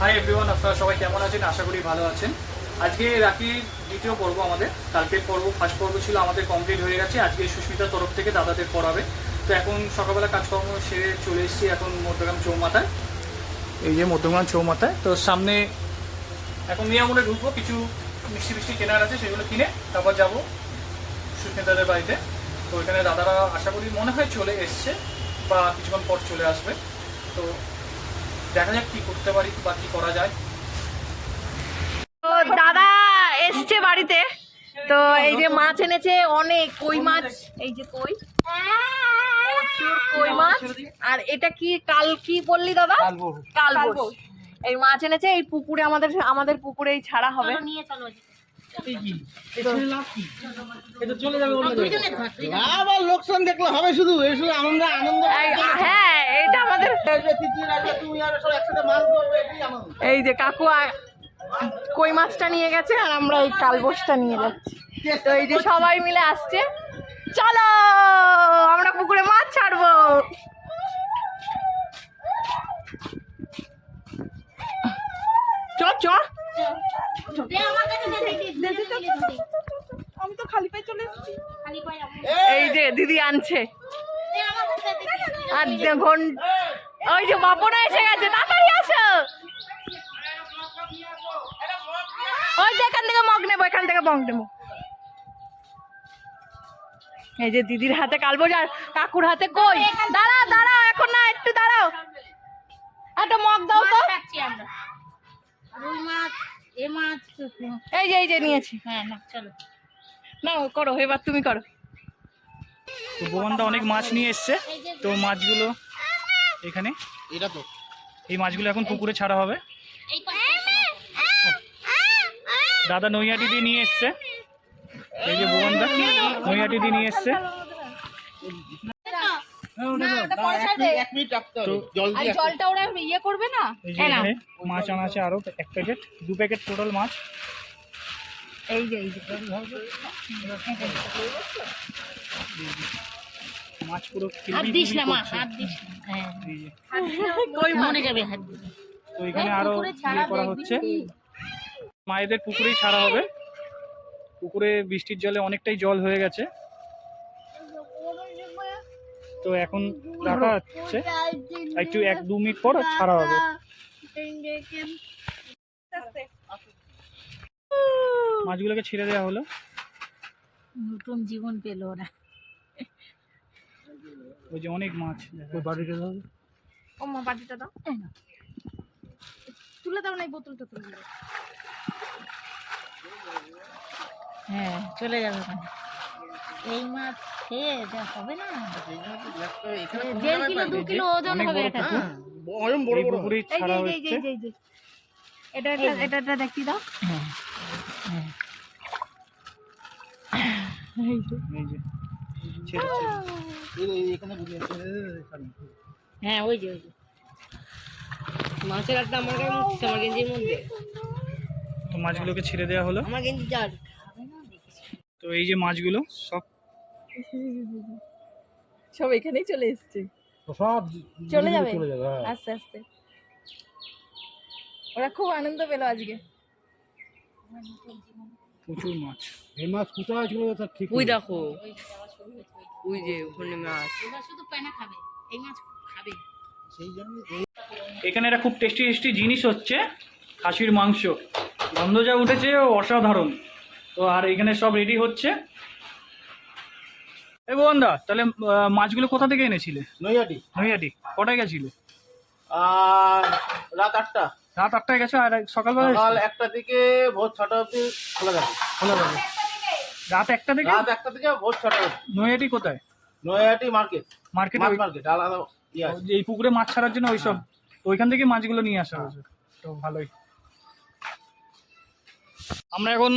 Hi everyone, আপনারা সবাই কেমন আছেন? আশা করি ভালো আছেন। আজকে রাখির দ্বিতীয় পর্ব আমাদের। কালকের ফার্স্ট পর্ব ছিল আমাদের কমপ্লিট হয়ে গেছে। আজকে সুস্মিতার তরফ থেকে দাদাদের পড়াবে। তো এখন সকালবেলা কাজকর্ম সেরে চলে এসেছি এখন মধ্যগ্রাম চৌমাথায়। এই যে মধ্যগ্রাম চৌমাথায়, তো সামনে এখন নিয়ামনে ঢুকবো, কিছু মিষ্টি কেনার আছে, সেগুলো কিনে তারপর যাবো সুস্মিতাদের বাড়িতে। তো এখানে দাদারা আশা করি মনে হয় চলে এসছে বা কিছুক্ষণ পর চলে আসবে। তো দেখা যাক কি করতে পারি বা কি করা যায়। তো দাদা এসছে বাড়িতে, তো এই যে মাছ এনেছে অনেক, কই মাছ, এই যে কই, প্রচুর কই মাছ। আর এটা কি কি বললি দাদা? কালবোস। এই মাছ এনেছে, এই পুকুরে আমাদের পুকুরেই ছাড়া হবে। নিয়ে চলো। লোকসান দেখলে হবে শুধু আনন্দ। হ্যাঁ, এটা আমাদের। এই যে কাকু কই মাছটা নিয়ে গেছে আর আমরা এই কালবোসটা নিয়ে যাচ্ছি। তো এই যে সবাই মিলে আসছে, চলো আমরা পুকুরে মাছ ছাড়বো। চ চ, আমি তো খালি পায়ে চলে এসেছি। এই যে দিদি আনছে, আর দেখুন ওই যে বাপনা এসে গেছে, তাড়াতাড়ি আসো। ওই যে এখান থেকে মগ নেবো, এখান থেকে মগ নেবো। এই যে দিদির হাতে কালবোস আর কাকুর হাতে কই। দাঁড়াও দাঁড়াও, এখন না, একটু দাঁড়াও, একটা মগ দাও তো। এই যে নিয়েছি। হ্যাঁ না, চলো না, করো এবার, তুমি করো। তো বোমানদা অনেক মাছ নিয়ে এসছে, তো মাছগুলো এখানে, এটা তো এই মাছগুলো এখন পুকুরে ছাড়া হবে। দাদা নৈহাটি দিয়ে নিয়ে এসছে, এই যে বোমানদা নৈহাটি দিয়ে নিয়ে এসছে। জলটা ওরা ইয়ে করবে না। এই যে এখানে মাছ আনা আছে আরো 1 প্যাকেট, 2 প্যাকেট টোটাল মাছ। এই যে মাছ পুরো হাত দিস না মা, হাত দিস না। হ্যাঁ, কই মরে যাবে হাত দিলে। তো এখানে আরো ইয়ে করা হচ্ছে, মায়েদের পুকুরেই ছাড়া হবে। পুকুরে বৃষ্টির জলে অনেকটাই জল হয়ে গেছে, তো এখন রাখা হচ্ছে, একটু 1-2 মিনিট পর ছাড়া হবে। মাছগুলোকে ছেড়ে দেওয়া হলো, নতুন জীবন পেল ওরা। ওই যে অনেক মাছ। বাড়িটা দাও, ও মা বাটিটা দাও, তুলে দাও না এই বোতলটা, তুলে দাও। হ্যাঁ, চলে যাবে ওখানে। এই মাছ খেয়ে যা হবে না, 1.5 কিলো 2 কিলো ওজন হবে এটা। বড় বড় পুকুরেই ছাড়া হচ্ছে। এটা দেখি দাও। এই যে ছেড়ে এখানে বুঝে হ্যাঁ, ওই যে মাছের একটা আমার গেঞ্জির মধ্যে, তো মাছগুলোকে ছেড়ে দেওয়া হলো। আমার গেঞ্জি যার। তো এই যে মাছগুলো সব এখানেই চলে এসছে, সব চলে যাবে আস্তে আস্তে। ওরা খুব আনন্দ পেল আজকে। প্রচুর মাছ। এই মাছ কোথায় ছিল তা ঠিক ওই দেখো, ওই যে ওখানে মাছ। ওরা শুধু পেনা খাবে, এই মাছ খাবে। সেই জন্য এখানে একটা খুব টেস্টি জিনিস হচ্ছে, খাসির মাংস। গন্ধ যা উঠেছে অসাধারণ। তো আর এখানে সব রেডি হচ্ছে। এই বোনদা, তাহলে মাছগুলো কোথা থেকে এনেছিলে? নৈহাটি। কটায় গেছিলে? রাত 8টা। রাত 8টায় গেছো, আর সকালবেলা? সকাল 1টা থেকে ভোর 6টা অবধি খোলা যাবে। রাত 1টা থেকে ভোর 6টা অবধি। নৈহাটি কোথায়? নৈহাটি মার্কেট আলাদা এই পুকুরে মাছ ছাড়ার জন্য ওইসব, ওইখান থেকে মাছগুলো নিয়ে আসা হয়েছে। তো ভালোই। আমরা এখন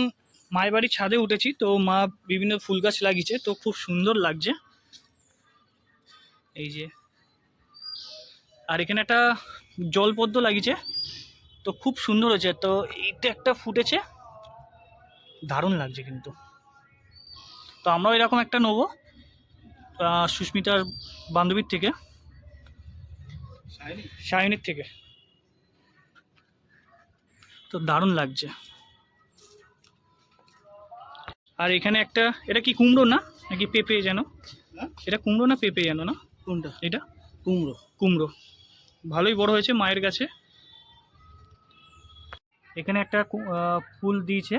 মায়ের বাড়ির ছাদে উঠেছি, তো মা বিভিন্ন ফুল গাছ লাগিয়েছে, তো খুব সুন্দর লাগছে। এই যে, আর এখানে একটা জলপদ্ম লাগিয়েছে, তো খুব সুন্দর হয়েছে। তো এইটা একটা ফুটেছে, দারুণ লাগছে কিন্তু। তো আমরাও এরকম একটা নেবো সুস্মিতার বান্ধবীর থেকে, শাহিনীর থেকে। তো দারুণ লাগছে। আর এখানে একটা, এটা কি কুমড়ো না নাকি পেঁপে যেন? এটা কুমড়ো না পেঁপে যেন না? কোনটা? এটা কুমড়ো। কুমড়ো, ভালোই বড় হয়েছে মায়ের কাছে। এখানে একটা ফুল দিয়েছে,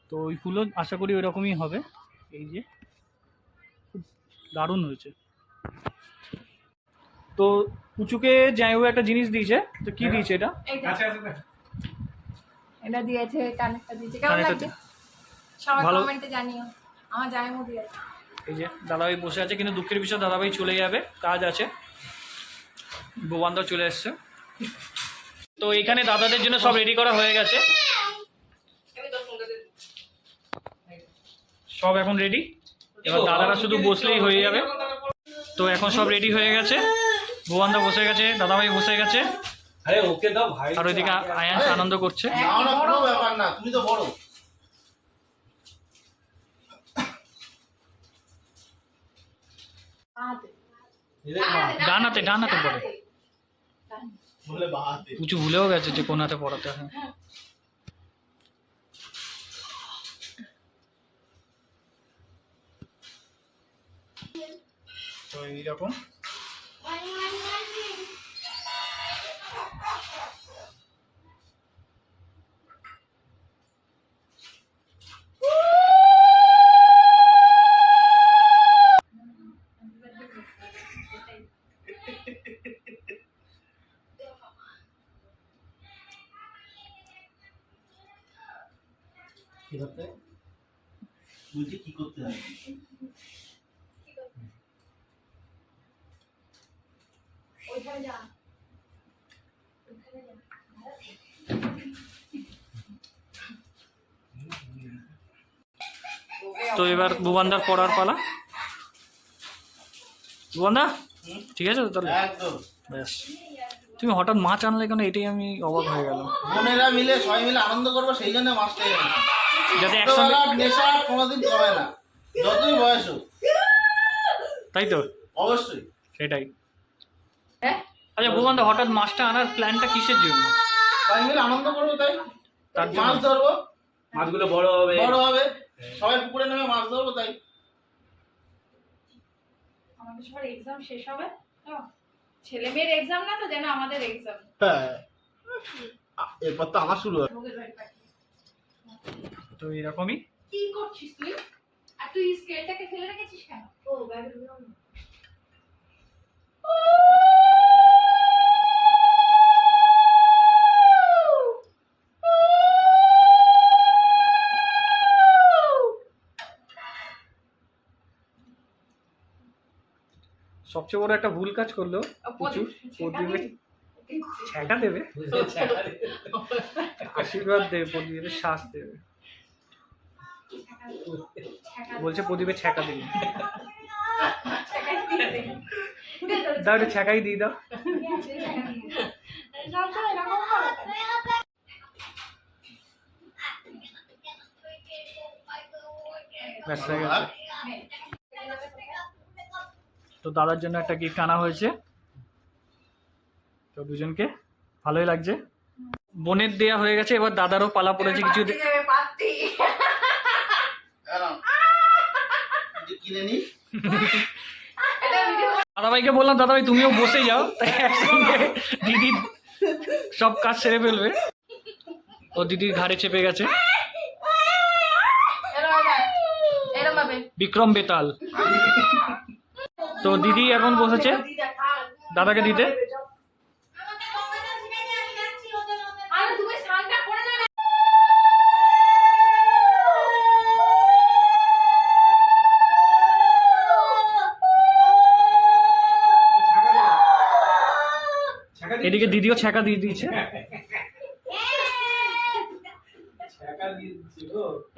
তো ওই ফুলও আশা করি ওই রকমই হবে। এই যে খুব দারুণ হয়েছে। তো পুচুকে জামাইবাবু একটা জিনিস দিয়েছে, তো কি দিয়েছে এটা? এটা দিয়েছে, কানেরটা দিয়েছে। কেমন লাগছে সবাই কমেন্টে জানিও। আমার জামাইবাবু দিয়েছে। এই যে দাদাভাই বসে আছে, কিন্তু দুঃখের বিষয় দাদাভাই চলে যাবে, কাজ আছে। ভুবনদা চলে এসছে। তো এখানে দাদাদের জন্য সব রেডি করা হয়ে গেছে, সব এখন রেডি। এবার দাদারা শুধু বসলেই হয়ে যাবে। তো এখন সব রেডি হয়ে গেছে, ভুবনদা বসে গেছে, দাদাভাই বসে গেছে, আর ওইদিকে আয়াস আনন্দ করছে। কোনো ব্যাপার না, তুমি তো বড়। ডান হাতে পড়ে, বলে বাহাতে। পুচু ভুলেও গেছে যে কোন হাতে পড়াতে হয়। তো এইরকম বলছি কি করতে হবে? তো এবার ভুবনদার পড়ার পালা। ভুবনদা ঠিক আছে তো তাহলে? একদম। ব্যাস, তুমি হঠাৎ মাছ আনলে কেন, এটাই আমি অবাক হয়ে গেল। বোনেরা মিলে সবাই মিলে আনন্দ করবো, সেই জন্য মাছটা এনে। যাতে একসঙ্গে, ছোটবেলার নেশা কোনোদিন কমে না, যতই বয়স হোক। তাই তো? অবশ্যই। সেটাই। আচ্ছা ভুবনদা, হঠাৎ মাছটা আনার প্ল্যানটা কিসের জন্য? সবাই মিলে আনন্দ করবো তাই। তার জন্য? মাছ ধরবো, মাছগুলো বড় হবে। সবাই পুকুরে নেমে মাছ ধরবো তাই। আমাদের সবার এক্সাম শেষ হবে তো, ছেলে মেয়ের এক্সাম না তো, যেন আমাদের এক্সাম। হ্যাঁ, এরপর তো আমার শুরু হবে। তো এরকমই। কি করছিস তুই? আর তুই স্কেলটাকে ফেলে রেখেছিস কেন? ও ব্যাগের ভিতরে। সবচেয়ে বড় একটা ভুল কাজ করলো পুচু, প্রদীপে ছ্যাঁকা দেবে, আশীর্বাদ দেবে, প্রদীপের শ্বাস দেবে, বলছে প্রদীপে ছ্যাঁকা দেবে। দাও একটু ছ্যাঁকাই দিয়ে দাও। ব্যাস হয়ে গেছে। তো দাদার জন্য একটা গিফট আনা হয়েছে, তো দুজনকে ভালোই লাগছে। বোনের দেয়া হয়ে গেছে, এবার দাদারও পালা পড়েছে কিছু। কিনে নিস। দাদাভাইকে বললাম দাদাভাই তুমিও বসে যাও, তাই একসঙ্গে দিদি সব কাজ সেরে ফেলবে। ও দিদির ঘাড়ে চেপে গেছে বিক্রম বেতাল। তো দিদি এখন বসেছে দাদাকে দিতে। এদিকে দিদিও ছ্যাঁকা দিয়ে দিয়েছে।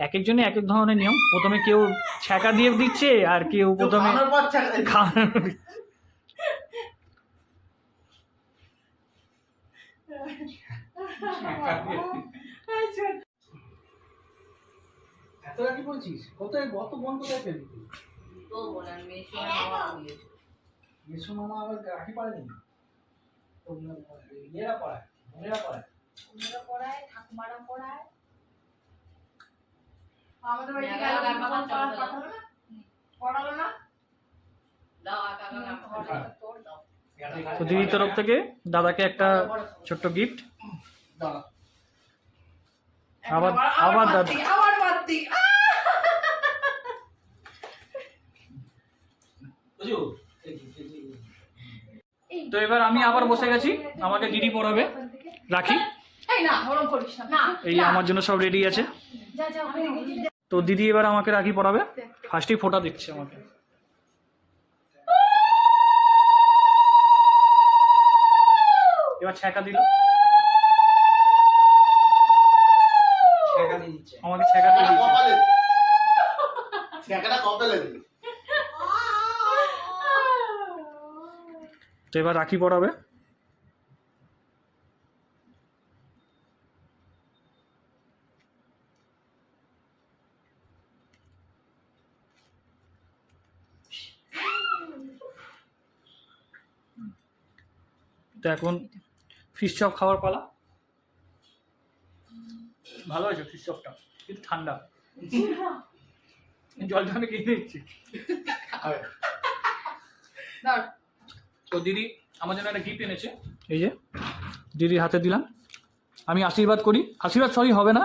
এক একজনে এক এক ধরনের নিয়ম, প্রথমে কেউ ছ্যাঁকা দিয়ে দিচ্ছে আর কেউ প্রথমে খাওয়ানোর। এত রাখি বলছিস? কোথায় কত বন্ধ কোথায় ফেলবি? তো বলেন মেশো মামা বলেছে। মেসো মামা আবার রাখি পারেনি। তো ইয়েরা পড়ায়, বোনেরা পড়ায়। ওরা পড়ায় আমাদের বাড়িতে গেল পাঠালো না পড়ালো না তো দিদির তরফ থেকে দাদাকে একটা ছোট্ট গিফট। আবার আবার দাদা আবার বাড়তি তো এবার আমি আবার বসে গেছি, আমাকে দিদি পড়াবে রাখি। এই না গরম করিস না এই আমার জন্য সব রেডি আছে। যা যা তো দিদি এবার আমাকে রাখি পড়াবে, ফার্স্টেই ফোঁটা দিচ্ছে আমাকে। এবার ছ্যাঁকা দিল, আমাকে ছ্যাঁকা দিয়ে দিচ্ছে। কপালে ছ্যাঁকাটা কপালে দিল। তো এবার রাখি পড়াবে। তো এখন ফিশ চপ খাওয়ার পালা। ভালো হয়েছে ফিশ চপটা, কিন্তু ঠান্ডা। জলটা আমি কিনে দিচ্ছি। তো দিদি আমার জন্য একটা গিফট এনেছে, এই যে দিদির হাতে দিলাম। আমি আশীর্বাদ করি, আশীর্বাদ সরি হবে না,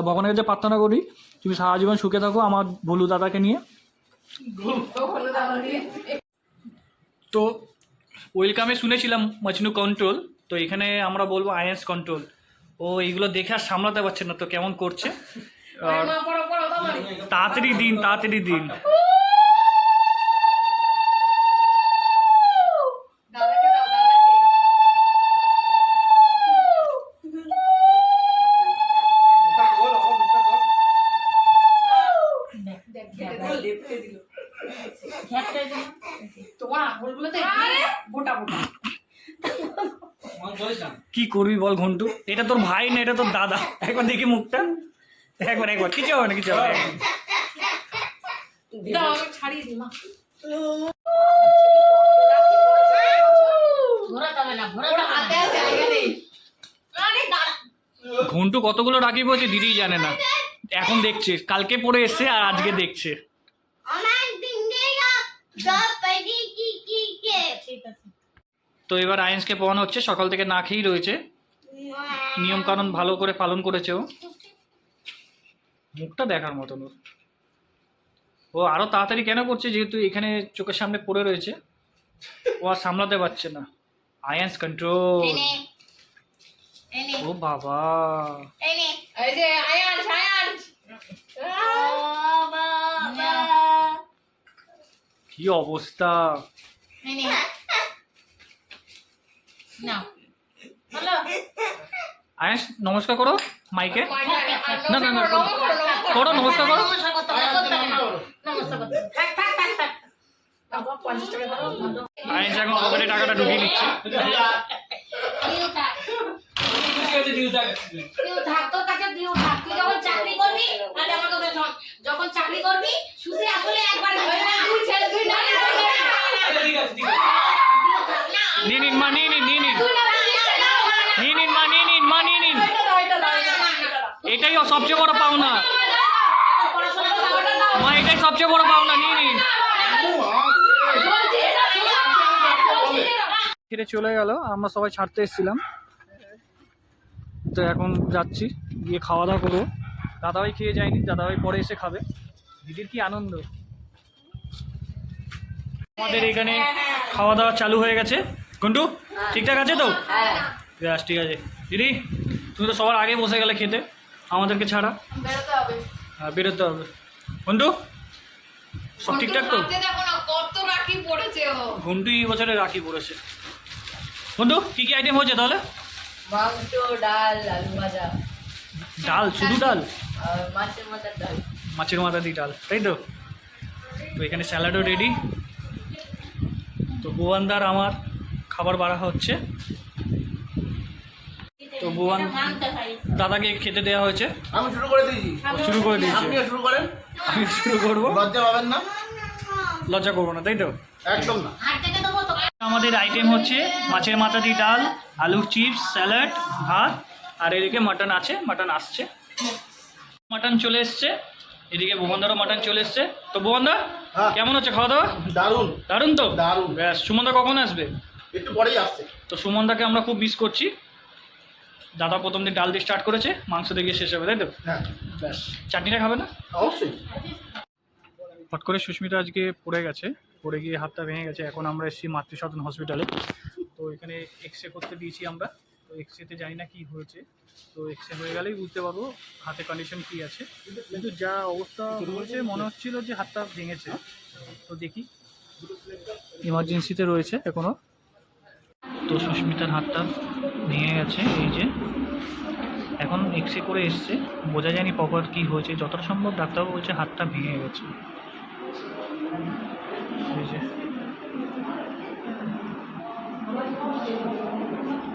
ভগবানের কাছে প্রার্থনা করি তুমি সারা জীবন সুখে থাকো আমার ভোলু দাদাকে নিয়ে। তো ওয়েলকামে শুনেছিলাম মজনু কন্ট্রোল, তো এখানে আমরা বলবো আয়ান্স কন্ট্রোল। ও এইগুলো দেখে আর সামলাতে পারছে না, তো কেমন করছে। আর তাড়াতাড়ি দিন তাড়াতাড়ি দিন। তোমার আঙুলগুলো তো মোটা মোটা কি করবি বল ঘন্টু, এটা তোর ভাই না এটা তোর দাদা। একবার দেখি মুখটা, একবার একবার কিছু হবে না কিছু হবে না। ছাড়িয়ে দিই মা। ঘন্টু কতগুলো রাখি পড়েছে দিদি জানে না, এখন দেখছে, কালকে পরে এসছে আর আজকে দেখছে। তো এবার আয়েন্সকে পড়ানো হচ্ছে, সকাল থেকে না খেয়েই রয়েছে, নিয়ম কানুন ভালো করে পালন করেছে ও। মুখটা দেখার মতন ওর। ও আরো তাড়াতাড়ি কেন করছে, যেহেতু এখানে চোখের সামনে পড়ে রয়েছে, ও আর সামলাতে পারছে না। আয়ান্স কন্ট্রোল। ও বাবা, এই যে আয়ান্স আয়ান্স কি অবস্থা। আয়ান্স নমস্কার করো মাইকে। না না না করো, নমস্কার করো। আয়ান্স এখন পকেটে টাকাটা ঢুকিয়ে নিচ্ছে। যখন চাকরি করবি শুধু আসলে একবার নিন মা নিন নিন নিন মা নিন মা নিন, এটাই সবচেয়ে বড় পাওনা মা, এটাই সবচেয়ে বড় পাওনা। নিন নিন। ফিরে চলে গেল, আমরা সবাই ছাড়তে এসেছিলাম, তো এখন যাচ্ছি গিয়ে খাওয়া দাওয়া করবো। দাদাভাই খেয়ে যায়নি, দাদাভাই পরে এসে খাবে। দিদির কি আনন্দ। আমাদের এখানে খাওয়া দাওয়া চালু হয়ে গেছে। ঘন্টু ঠিকঠাক আছে তো? ব্যাস ঠিক আছে। দিদি তুমি তো সবার আগে বসে গেলে খেতে, আমাদেরকে ছাড়া। হ্যাঁ বেরোতে হবে। ঘন্টু সব ঠিকঠাক তো? কত রাখি পড়েছে ও। ঘন্টু এই বছরে রাখি পড়েছে। ঘন্টু কি কি আইটেম হয়েছে তাহলে? মাংস, ডাল, আলু ভাজা। ডাল, শুধু ডাল? আর মাছের মাথার ডাল। মাছের মাথা দিয়ে ডাল, তাই তো? তো এখানে স্যালাডও রেডি। তো ভুবনদার আমার খাবার বাড়া হচ্ছে। তো ভুবন দাদাকে খেতে দেওয়া হয়েছে। আমি শুরু করে দিয়েছি। শুরু করে দিয়েছে। আপনিও শুরু করেন, আমি শুরু করবো। লজ্জা পাবেন না, লজ্জা করবো না, তাই তো? একদম না। আমাদের আইটেম হচ্ছে মাছের মাথা দিয়ে ডাল, আলুর চিপস, স্যালাড, ভাত, আর এদিকে মাটন আছে, মাটন আসছে। মাটন চলে এসছে, এদিকে ভুবনদারও মাটন চলে এসছে। তো ভুবনদা হ্যাঁ। কেমন হচ্ছে খাওয়া দাওয়া? দারুণ দারুণ তো? দারুণ। ব্যাস, সুমনদা কখন আসবে? একটু পরেই আসছে। তো সুমনদাকে আমরা খুব মিস করছি। দাদা প্রথম দিন ডাল দিয়ে স্টার্ট করেছে, মাংস দিয়ে গিয়ে শেষ হবে, তাই তো? হ্যাঁ ব্যাস, চাটনিটা খাবে না? অবশ্যই। হট করে সুস্মিতা আজকে পড়ে গেছে, পড়ে গিয়ে হাতটা ভেঙে গেছে। এখন আমরা এসেছি মাতৃসদন হসপিটালে। তো এখানে এক্স রে করতে দিয়েছি আমরা। তো এক্স রেতে জানি না কী হয়েছে, তো এক্স রে হয়ে গেলেই বুঝতে পারবো হাতে কন্ডিশন কী আছে। কিন্তু যা অবস্থা হয়েছে মনে হচ্ছিল যে হাতটা ভেঙেছে। তো দেখি, ইমার্জেন্সিতে রয়েছে এখনও। তো সুস্মিতার হাতটা ভেঙে গেছে, এই যে এখন এক্স রে করে এসছে, বোঝা যায়নি প্রপার কী হয়েছে। যতটা সম্ভব ডাক্তারবাবু বলছে হাতটা ভেঙে গেছে। এই যে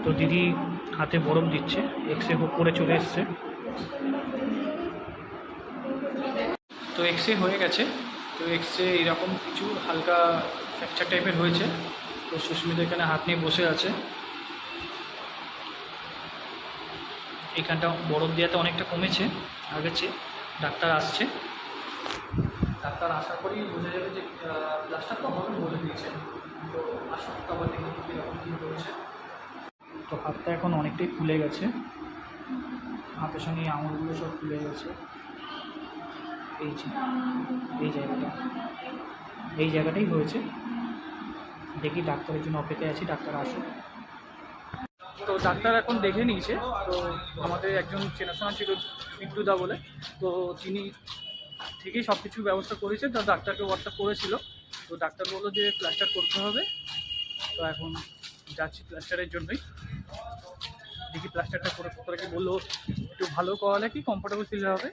তো দিদি হাতে বরফ দিচ্ছে, এক্স রে করে চলে এসছে। তো এক্স রে হয়ে গেছে। তো এক্স রে এরকম কিছু হালকা ফ্র্যাকচার টাইপের হয়েছে। তো সুস্মিতা এখানে হাত নিয়ে বসে আছে। এখানটা বরফ দেওয়াতে অনেকটা কমেছে আগের চেয়ে। ডাক্তার আসছে, ডাক্তার আশা করি বোঝা যাবে যে প্লাস্টার তো হবে বলে দিয়েছে। তো আশা আবার দেখি কীরকম কী হয়েছে। তো হাতটা এখন অনেকটাই ফুলে গেছে, হাতের সঙ্গে আঙুলগুলো সব ফুলে গেছে। এই যে এই জায়গাটাই হয়েছে। দেখি, ডাক্তারের জন্য অপেক্ষায় আছি, ডাক্তার আসুক। তো ডাক্তার এখন দেখে নিয়েছে। তো আমাদের একজন চেনাশোনা ছিল বিট্টুদা বলে, তো তিনি থেকেই সব কিছু ব্যবস্থা করেছে। তো ডাক্তারকে হোয়াটসঅ্যাপ করেছিল, তো ডাক্তার বললো যে প্লাস্টার করতে হবে। তো এখন যাচ্ছি প্লাস্টারের জন্যই। দেখি প্লাস্টারটা করে কি বললো একটু ভালো করালে কি কমফোর্টেবল ফিল হবে।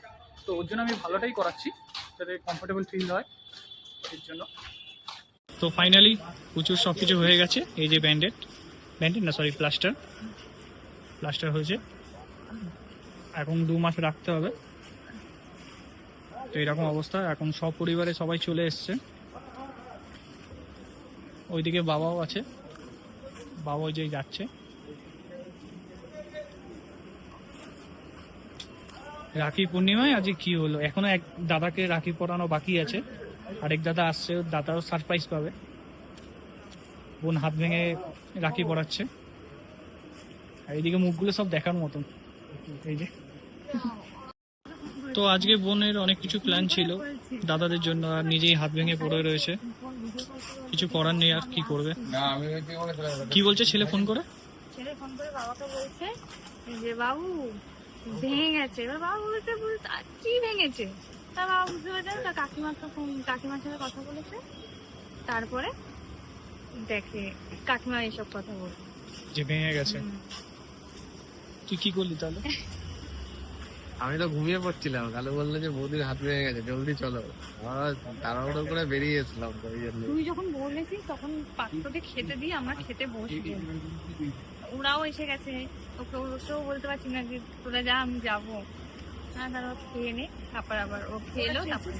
তো ওর জন্য আমি ভালোটাই করাচ্ছি, যাতে কমফোর্টেবল ফিল হয় এর জন্য। তো ফাইনালি প্রচুর সব কিছু হয়ে গেছে। এই যে ব্যান্ডেড না সরি প্লাস্টার হয়েছে। এখন 2 মাস রাখতে হবে। তো এরকম অবস্থা। এখন সব পরিবারে সবাই চলে এসছে। ওইদিকে বাবাও আছে, বাবা ওই যে যাচ্ছে। রাখি পূর্ণিমায় আজকে কি হলো, এখনো এক দাদাকে রাখি পরানো বাকি আছে। আরেক দাদা আসছে, দাদাও সারপ্রাইজ পাবে। বোন হাত ভেঙে রাখি পরাচ্ছে। আর এইদিকে মুখগুলো সব দেখার মতন, এই যে। তো আজকে বোনের অনেক কিছু প্ল্যান ছিল দাদাদের জন্য, আর নিজেই হাত ভেঙে পড়ে রয়েছে। কিছু করার নেই, আর কি করবে। কি বলছে ছেলে ফোন করে? বাবাকে বলছে যে বাবু ভেঙে গেছে। এবার বাবা বলছে কি ভেঙেছে? তার বাবা বুঝতে পারছেন, তার কাকিমার সাথে কথা বলেছে। তারপরে দেখে কাকিমা এসব কথা বলছে যে ভেঙে গেছে। তুই কি করলি তাহলে? আমি তো ঘুমিয়ে পড়ছিলাম, কালু বললো যে বৌদির হাত ভেঙে গেছে, জলদি চলো। আমরা তাড়াহুড়ো করে বেরিয়ে এসলাম। তুই যখন বলেছিস তখন পাত্রকে খেতে দিয়ে আমরা খেতে বসি। ওরাও এসে গেছে, ওকেও বলতে পারছি না যে তোরা যা, আমি যাবো। হ্যাঁ, তারপর খেয়ে নে, তারপর আবার ও খেলো। তারপরে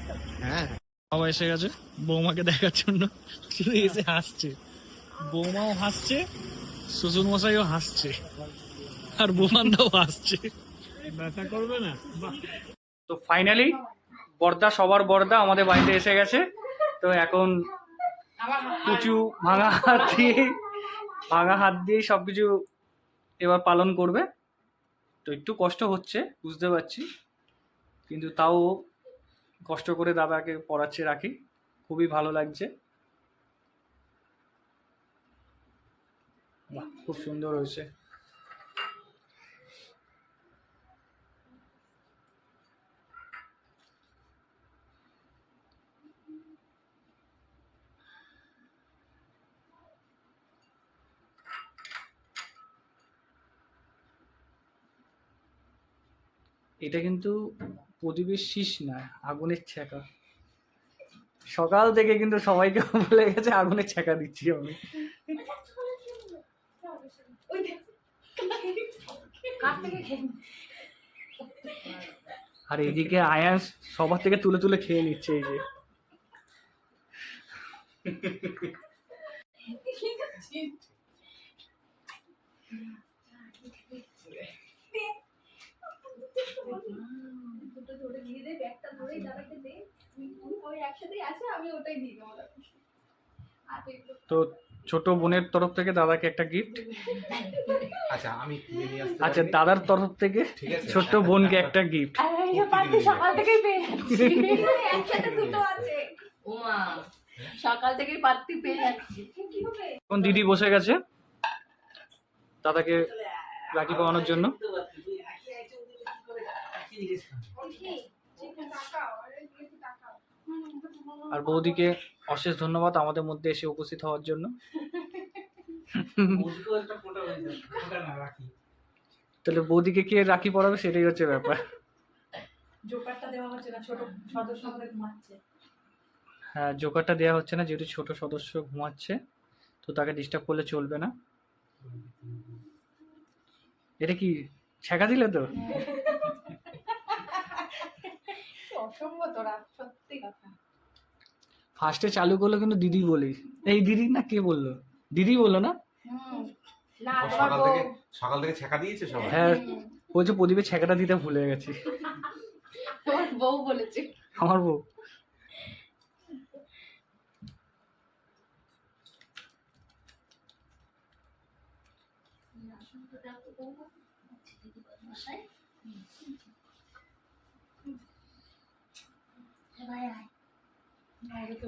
হ্যাঁ, বাবা এসে গেছে বৌমাকে দেখার জন্য, শুধু এসে হাসছে। বৌমাও হাসছে, শ্বশুর মশাইও হাসছে, আর বৌমানদাও হাসছে। ব্যথা করবে না। তো ফাইনালি বর্দা, সবার বর্দা আমাদের বাড়িতে এসে গেছে। তো এখন কুচু ভাঙা হাত দিয়ে সবকিছু এবার পালন করবে। তো একটু কষ্ট হচ্ছে বুঝতে পারছি, কিন্তু তাও কষ্ট করে দাদাকে পড়াচ্ছে রাখি। খুবই ভালো লাগছে। বাহ, খুব সুন্দর হয়েছে। এটা কিন্তু প্রদীপের শীষ না, আগুনের ছ্যাঁকা। সকাল থেকে কিন্তু সবাইকে বলে গেছে আগুনের ছ্যাঁকা দিচ্ছি আমি। আর এদিকে আয়াস সবার থেকে তুলে তুলে খেয়ে নিচ্ছে, এই যে। একটা ধরেই দাদাকে দে, ওই একসাথেই আছে, আমি ওটাই দিই দেবো দাদাকে। আর তুই একটু তো ছোট বোনের তরফ থেকে দাদাকে একটা গিফট, আচ্ছা আমি কিনে নিয়ে আসতে আচ্ছা পারি? দাদার তরফ থেকে ঠিক আছে। ছোট্ট বোনকে একটা গিফট। আর এই যে পার্টি সকাল থেকেই পেয়ে যাচ্ছি। একসাথে দুটো আছে। ওমা সকাল থেকেই পাত্তি পেয়ে যাচ্ছি। কি হবে? এখন দিদি বসে গেছে দাদাকে রাখি পাওয়ানোর জন্য। আর বৌদিকে অশেষ ধন্যবাদ আমাদের মধ্যে এসে উপস্থিত হওয়ার জন্য। তাহলে বৌদিকে কে রাখি পরাবে সেটাই হচ্ছে ব্যাপার। জোকারটা দেওয়া হচ্ছে না, ছোট সদস্য আমাদের ঘুমাচ্ছে। হ্যাঁ, জোকারটা দেওয়া হচ্ছে না যেহেতু ছোট সদস্য ঘুমাচ্ছে, তো তাকে ডিস্টার্ব করলে চলবে না। এটা কি ছেঁকা দিলে তো? অসম্ভব তোরা, সত্যি কথা। ফার্স্টে চালু করলো কিন্তু দিদি বলি, এই দিদি না কে বললো? দিদি বললো না? না ও তোমার সকাল থেকে ছেঁকা দিয়েছে সবাই। হ্যাঁ, বলছে প্রদীপের ছেঁকাটা দিতে ভুলে গেছি। তোমার বউ বলেছে। আমার বউ।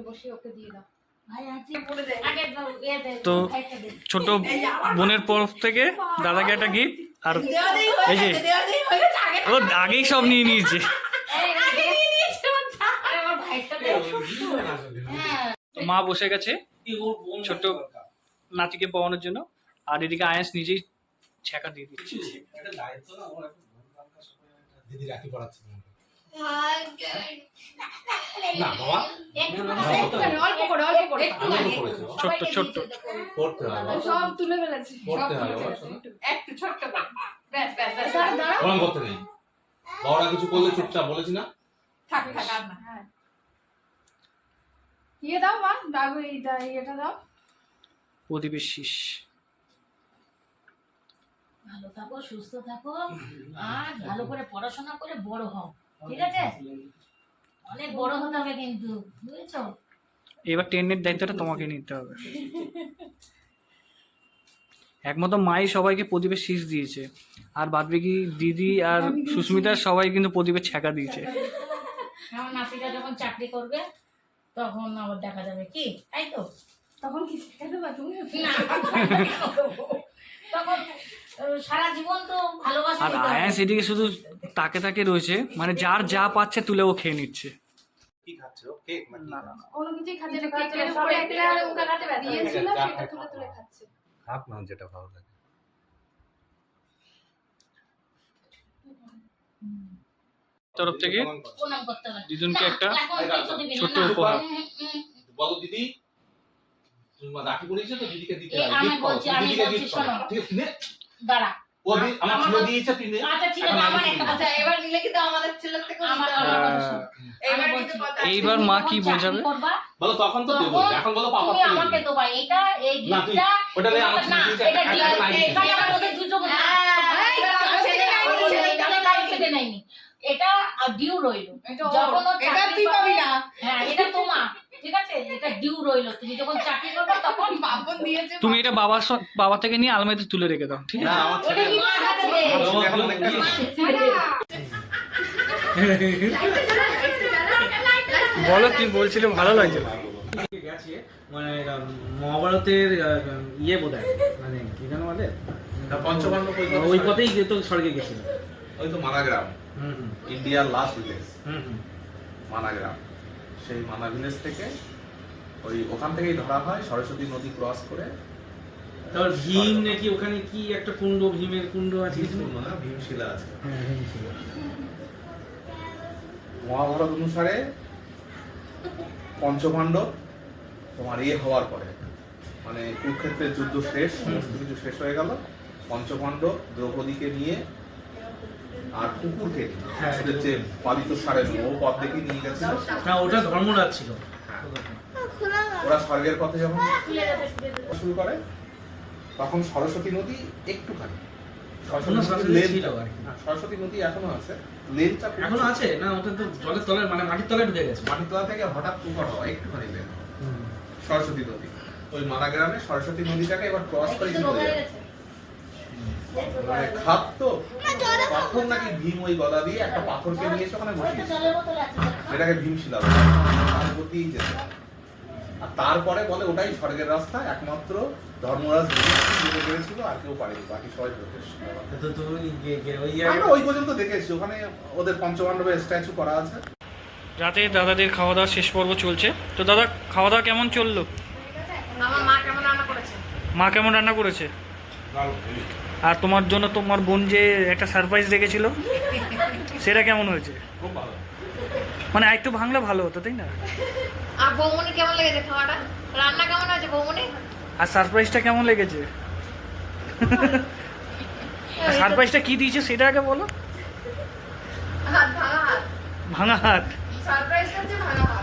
বসে ওকে দিয়ে দাও। তো ছোট বোনের তরফ থেকে দাদাকে একটা গিফট, আর এই যে ও আগেই সব নিয়ে নিয়েছে। তো মা বসে গেছে ছোট্ট নাতিকে পাওয়ানোর জন্য, আর এদিকে আয়াস নিজেই ছেঁকা দিয়ে দিচ্ছে। দিদি রাখি পড়াচ্ছে না বাবা, অল্প করে অল্প করে আমিও পড়েছি ছোট্ট ছোট্ট পড়তে হবে সব তুলে ফেলেছি। পড়তে হবে বাবা, শোনো। একটু ছোট্ট করে ব্যাস ব্যাস ব্যাস গরম করতে নেই, বড়রা কিছু করলে চুপচাপ, বলেছি না? থাক থাক আর না। হ্যাঁ। ইয়ে দাও মা, দাও এইটা, ইয়েটা দাও। প্রদীপের শীষ। ভালো থাকো, সুস্থ থাকো, আর ভালো করে পড়াশোনা করে বড় হও, ঠিক আছে? অনেক বড় হতে হবে কিন্তু, বুঝেছো? এবার টেনের দায়িত্বটা তোমাকে নিতে হবে। একমাত্র মাই সবাইকে প্রদীপের শীষ দিয়েছে, আর বাদ বাকি দিদি আর সুস্মিতার সবাই কিন্তু প্রদীপের ছেঁকা দিয়েছে। আমার নাতিটা যখন চাকরি করবে তখন আবার দেখা যাবে, কি তাই তো? তখন কি শিখে দেবা তুমি? না, তখন সারা জীবন তো ভালোবাসা আর দিতে হবে। আয়াস এদিকে শুধু তাকে তাকে রয়েছে, মানে যার যা পাচ্ছে তুলে ও খেয়ে নিচ্ছে। কি খাচ্ছে ও? কেক নাকি? না না না, কোনো কিছুই খাচ্ছে না, খাচ্ছে না, কেকের সব উপরে একটা একটা করে মুখে কাটে ব্যথা। দিয়েছিল, ঠিক আছে, সেটা যা তুলে খায় তুলে খাচ্ছে। খাক না, যেটা ভালো লাগে। তরফ থেকে প্রণাম করতে হবে। দিদুনকে না, একটা এখন কিছু দিবি না, ছোট্ট না। উপহার। বলো দিদি, তুমি রাখি পড়িয়েছো তো, দিদিকে দিতে এ, হবে। আমি gift করো, বলছি, আমি দিদিকে বলছি, gift করো। শোনো। ঠিক আছে, নে। দাঁড়া। ও আমার ছিল দিয়েছে, তুই নে। আচ্ছা ঠিক আছে, এখন আমার আমি একটা দিই। কথা, আচ্ছা এবার নিলে কিন্তু আমাদের ছেলের থেকে আমার নিতে হবে। কথা শোনো। এবার আমি কিন্তু বলছি, কথা এইবার মা কি যখন বোঝাবে? চাকরি করবা, বলো তখন তো দেবো, তখন এখন বলো পাপা তুমি আমাকে দেবা, এটা এই না, তুই- গিফটটা। ওটা নিয়ে আমার ছেলে দিয়েছে, এটা একটা gift, নাই দিয়েছে। এখানে আমার ওদের দুটো বোন। হ্যাঁ, এটা আমার ছেলে নেয়নি, এখানে কারো কেটে নেয়নি। এটা ডিউ রইলো, এটা ওর। যখন ও এটা চাকরি তুই করবে- পাবি না। হ্যাঁ, এটা তোমার, ঠিক আছে? এটা ডিউ রইলো, তুমি যখন চাকরি করবে তখন বাপন দিয়েছে। তুমি এটা বাবা থেকে নিয়ে আলমারিতে তুলে রেখে দাও, ঠিক না, আছে? আমার ওটা ছেলে কি মার হাতে দে। আমার ছেলে এখন অনেক বলো কি বলছিলে, ভালো লাগছে। গেছে মানে মহাভারতের ইয়ে বোধ হয়, মানে কি জানো বলে, পঞ্চপাণ্ডব ওই পথেই তো স্বর্গে গেছিল। ওই তো মানাগ্রাম, হুম ইন্ডিয়ার লাস্ট ভিলেজ হুম হুম। মানাগ্রাম। সেই মানা ভিলেজ থেকে ওখান থেকেই ধরা হয় সরস্বতী নদী ক্রস করে। তারপর ভীম নাকি ওখানে কি একটা কুণ্ড, ভীমের কুণ্ড আছে কিছু? ভীমকুণ্ড না, ভীমশিলা আছে। হ্যাঁ ভীম ছিল। মহাভারত অনুসারে পঞ্চপাণ্ডব তোমার হওয়ার পরে, মানে কুরুক্ষেত্রের যুদ্ধ শেষ, সমস্ত কিছু শেষ হয়ে গেল, পঞ্চপাণ্ডব দ্রৌপদীকে নিয়ে আর কুকুরকে নিয়ে, হ্যাঁ। ওদের যে পালিত সারেন ও পথ দেখে নিয়ে গেছিল। না ওটা ধর্মরাজ ছিল। হ্যাঁ। ওরা স্বর্গের পথে যখন শুরু করে তখন সরস্বতী নদী একটুখানি অন্য সরস্বতী লেন ছিল আর কি। সরস্বতী নদী এখনো আছে, লেনটা খুব এখনো ছোট। আছে না, ওটা তো জলের তলে মানে মাটির তলে ঢুকে গেছে। মাটির তলা থেকে হঠাৎ প্রকট হওয়া একটুখানি লেন সরস্বতী নদী। ওই মালা গ্রামে সরস্বতী নদীটাকে এবার ক্রস করে একটু কি রোগা হয়ে হয়ে যাবে? গেছে। মানে খাপ তো তখন নাকি ভীম ওই গদা দিয়ে একটা পাথরকে নিয়ে এসে ওখানে ওই তো বসিয়েছে, জলের বোতল আছে দেখো। যেটাকে ভীমশিলা বলে। তার উপর দিয়েই যেত। আর তারপরে বলে ওটাই স্বর্গের রাস্তা, একমাত্র ধর্মরাজ যেতে পেরেছিল, আর কেউ পারেনি, বাকি সবাই ঢুকে এসেছিল। তো তুমি ওই আমরা ওই পর্যন্ত দেখেছি, ওখানে ওদের পঞ্চপাণ্ডবের স্ট্যাচু করা আছে। রাতে দাদাদের খাওয়া দাওয়া শেষ পর্ব চলছে। তো দাদা খাওয়া দাওয়া কেমন চললো? আমার মা কেমন রান্না করেছে? মা কেমন রান্না করেছে? আর তোমার জন্য তোমার বোন যে একটা সারপ্রাইজ রেখেছিল সেটা কেমন হয়েছে? খুব ভালো। মানে একটু ভাঙলে ভালো হতো, তাই না? আর বৌমনি কেমন লেগেছে খাওয়াটা? রান্না কেমন হয়েছে বৌমনি? আর সারপ্রাইজটা কেমন লেগেছে? সারপ্রাইজটা কি দিয়েছে সেটা আগে বলো। হাত ভাঙা হাত। ভাঙা হাত। সারপ্রাইজটা হচ্ছে ভাঙা হাত।